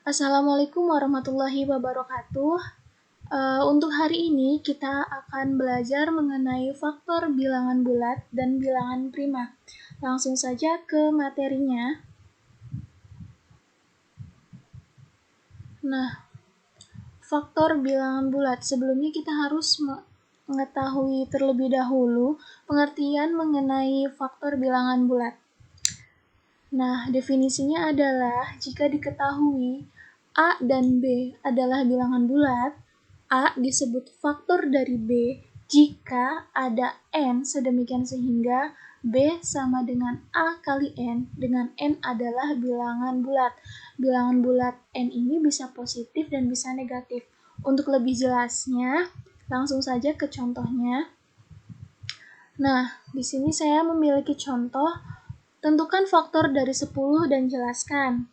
Assalamualaikum warahmatullahi wabarakatuh. Untuk hari ini kita akan belajar mengenai faktor bilangan bulat dan bilangan prima. Langsung saja ke materinya. Nah, faktor bilangan bulat. Sebelumnya kita harus mengetahui terlebih dahulu pengertian mengenai faktor bilangan bulat. Nah, definisinya adalah jika diketahui A dan B adalah bilangan bulat, A disebut faktor dari B jika ada N sedemikian sehingga B sama dengan A kali N, dengan N adalah bilangan bulat. Bilangan bulat N ini bisa positif dan bisa negatif. Untuk lebih jelasnya, langsung saja ke contohnya. Nah, di sini saya memiliki contoh. Tentukan faktor dari 10 dan jelaskan.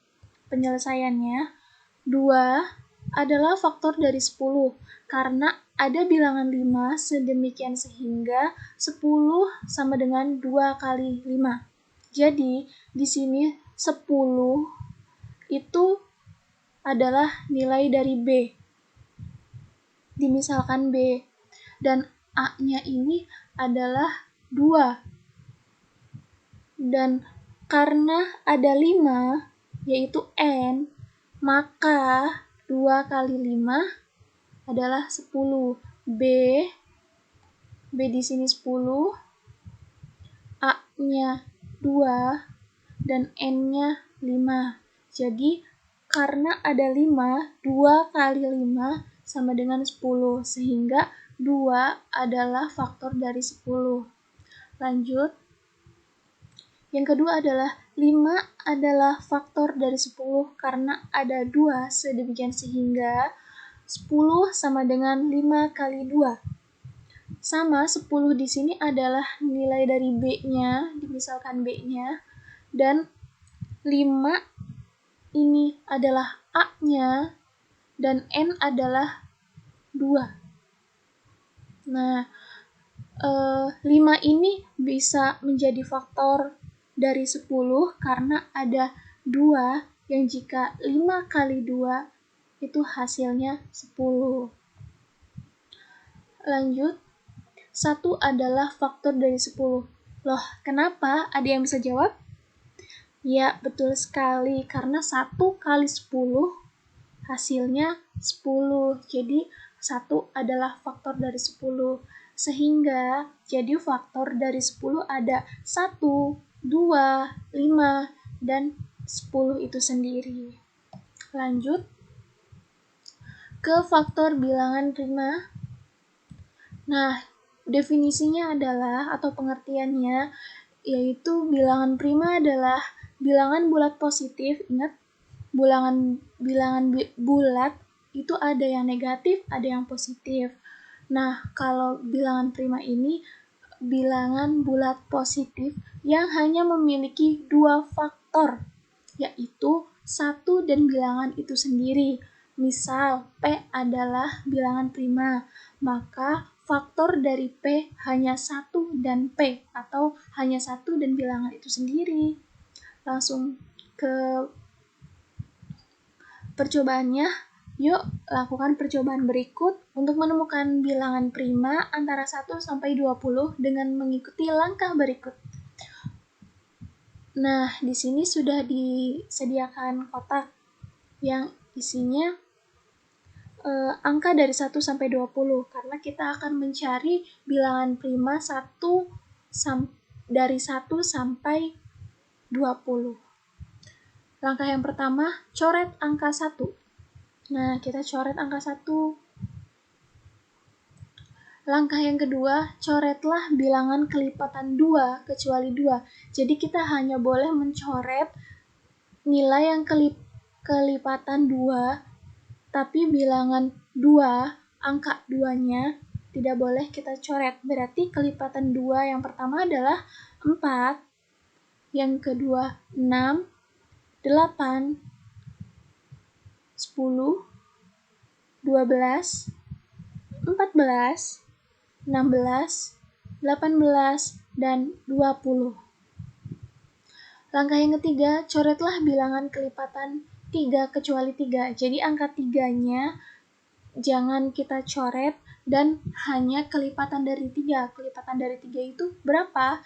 Penyelesaiannya, 2 adalah faktor dari 10 karena ada bilangan 5 sedemikian sehingga 10 sama dengan 2 kali 5. Jadi, di sini 10 itu adalah nilai dari B. Dimisalkan B. Dan A-nya ini adalah 2. Dan karena ada 5, yaitu N, maka 2 kali 5 adalah 10. B di sini 10, A-nya 2, dan N-nya 5. Jadi, karena ada 5, 2 kali 5 sama dengan 10, sehingga 2 adalah faktor dari 10. Lanjut. Yang kedua adalah 5 adalah faktor dari 10 karena ada 2 sedemikian sehingga 10 sama dengan 5 kali 2. Sama 10 di sini adalah nilai dari B-nya, misalkan B-nya, dan 5 ini adalah A-nya, dan N adalah 2. Nah, 5 ini bisa menjadi faktor dari 10 karena ada 2 yang jika 5 kali 2 itu hasilnya 10. Lanjut, 1 adalah faktor dari 10. Loh, kenapa? Ada yang bisa jawab? Ya, betul sekali, karena 1 kali 10 hasilnya 10. Jadi, 1 adalah faktor dari 10. Sehingga jadi faktor dari 10 ada 1, 2, 5, dan 10 itu sendiri. Lanjut ke faktor bilangan prima. Nah, definisinya adalah atau pengertiannya yaitu bilangan prima adalah bilangan bulat positif. Ingat, bilangan bulat itu ada yang negatif, ada yang positif. Nah, kalau bilangan prima ini bilangan bulat positif yang hanya memiliki 2 faktor, yaitu 1 dan bilangan itu sendiri. Misal, P adalah bilangan prima, maka faktor dari P hanya 1 dan P, atau hanya 1 dan bilangan itu sendiri. Langsung ke percobaannya. Yuk, lakukan percobaan berikut untuk menemukan bilangan prima antara 1 sampai 20 dengan mengikuti langkah berikut. Nah, di sini sudah disediakan kotak yang isinya angka dari 1 sampai 20 karena kita akan mencari bilangan prima dari 1 sampai 20. Langkah yang pertama, coret angka 1. Nah, kita coret angka 1. Langkah yang kedua, coretlah bilangan kelipatan 2 kecuali 2. Jadi kita hanya boleh mencoret nilai yang kelipatan 2, tapi bilangan 2, angka 2-nya tidak boleh kita coret. Berarti kelipatan 2 yang pertama adalah 4, yang kedua 6, 8, 10, 12, 14, 16, 18, dan 20. Langkah yang ketiga, coretlah bilangan kelipatan 3 kecuali 3. Jadi angka 3-nya jangan kita coret dan hanya kelipatan dari 3. Kelipatan dari 3 itu berapa?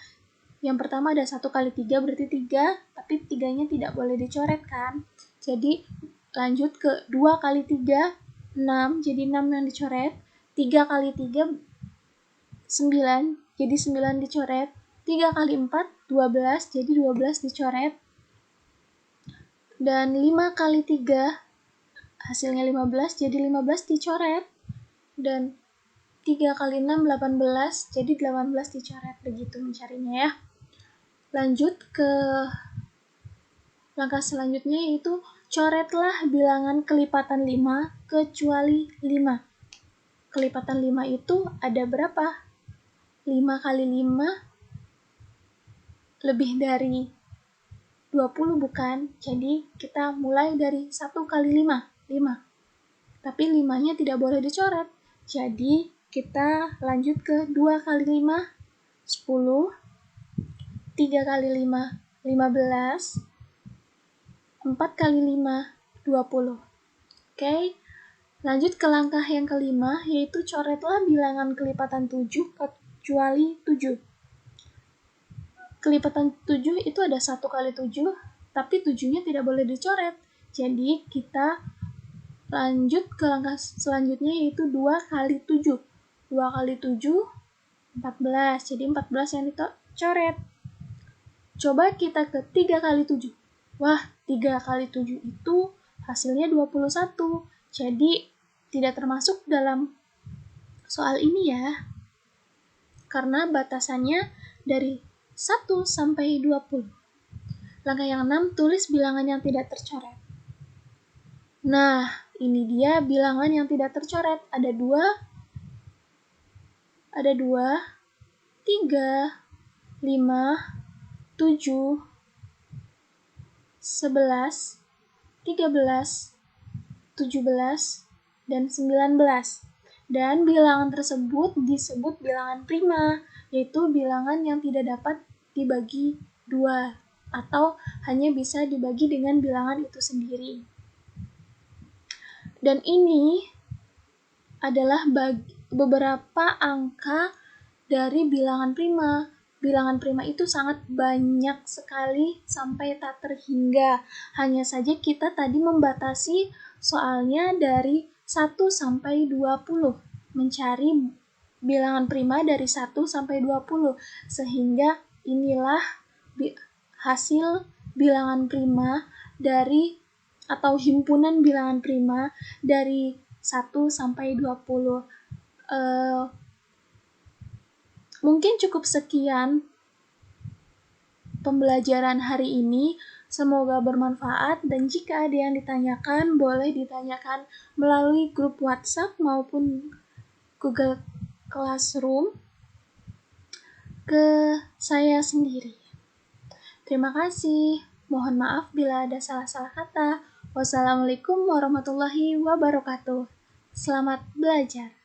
Yang pertama ada 1 kali 3 berarti 3, tapi 3-nya tidak boleh dicoret kan? Jadi lanjut ke 2 kali 3, 6, jadi 6 yang dicoret. 3 kali 3, 9, jadi 9 dicoret. 3 kali 4, 12, jadi 12 dicoret. Dan 5 kali 3, hasilnya 15, jadi 15 dicoret. Dan 3 kali 6, 18, jadi 18 dicoret. Begitu mencarinya ya. Lanjut ke langkah selanjutnya, yaitu coretlah bilangan kelipatan 5 kecuali 5. Kelipatan 5 itu ada berapa? 5 kali 5 lebih dari 20 bukan? Jadi kita mulai dari 1 kali 5, 5. Tapi 5-nya tidak boleh dicoret. Jadi kita lanjut ke 2 kali 5, 10. 3 kali 5, 15. 4 kali 5, 20. Oke, lanjut ke langkah yang kelima, yaitu coretlah bilangan kelipatan 7 kecuali 7. Kelipatan 7 itu ada 1 kali 7, tapi 7-nya tidak boleh dicoret. Jadi kita lanjut ke langkah selanjutnya, yaitu 2 kali 7. 2 kali 7, 14. Jadi 14 yang dicoret. Coba kita ke 3 kali 7. Wah, 3 kali 7 itu hasilnya 21. Jadi tidak termasuk dalam soal ini ya. Karena batasannya dari 1 sampai 20. Langkah yang 6, tulis bilangan yang tidak tercoret. Nah, ini dia bilangan yang tidak tercoret. Ada 2, 3, 5, 7, 11, 13, 17, dan 19. Dan bilangan tersebut disebut bilangan prima, yaitu bilangan yang tidak dapat dibagi 2, atau hanya bisa dibagi dengan bilangan itu sendiri. Dan ini adalah beberapa angka dari bilangan prima. Bilangan prima itu sangat banyak sekali sampai tak terhingga. Hanya saja kita tadi membatasi soalnya dari 1 sampai 20. Mencari bilangan prima dari 1 sampai 20. Sehingga inilah hasil bilangan prima dari atau himpunan bilangan prima dari 1 sampai 20. Mungkin cukup sekian pembelajaran hari ini. Semoga bermanfaat, dan jika ada yang ditanyakan, boleh ditanyakan melalui grup WhatsApp maupun Google Classroom ke saya sendiri. Terima kasih. Mohon maaf bila ada salah-salah kata. Wassalamualaikum warahmatullahi wabarakatuh. Selamat belajar.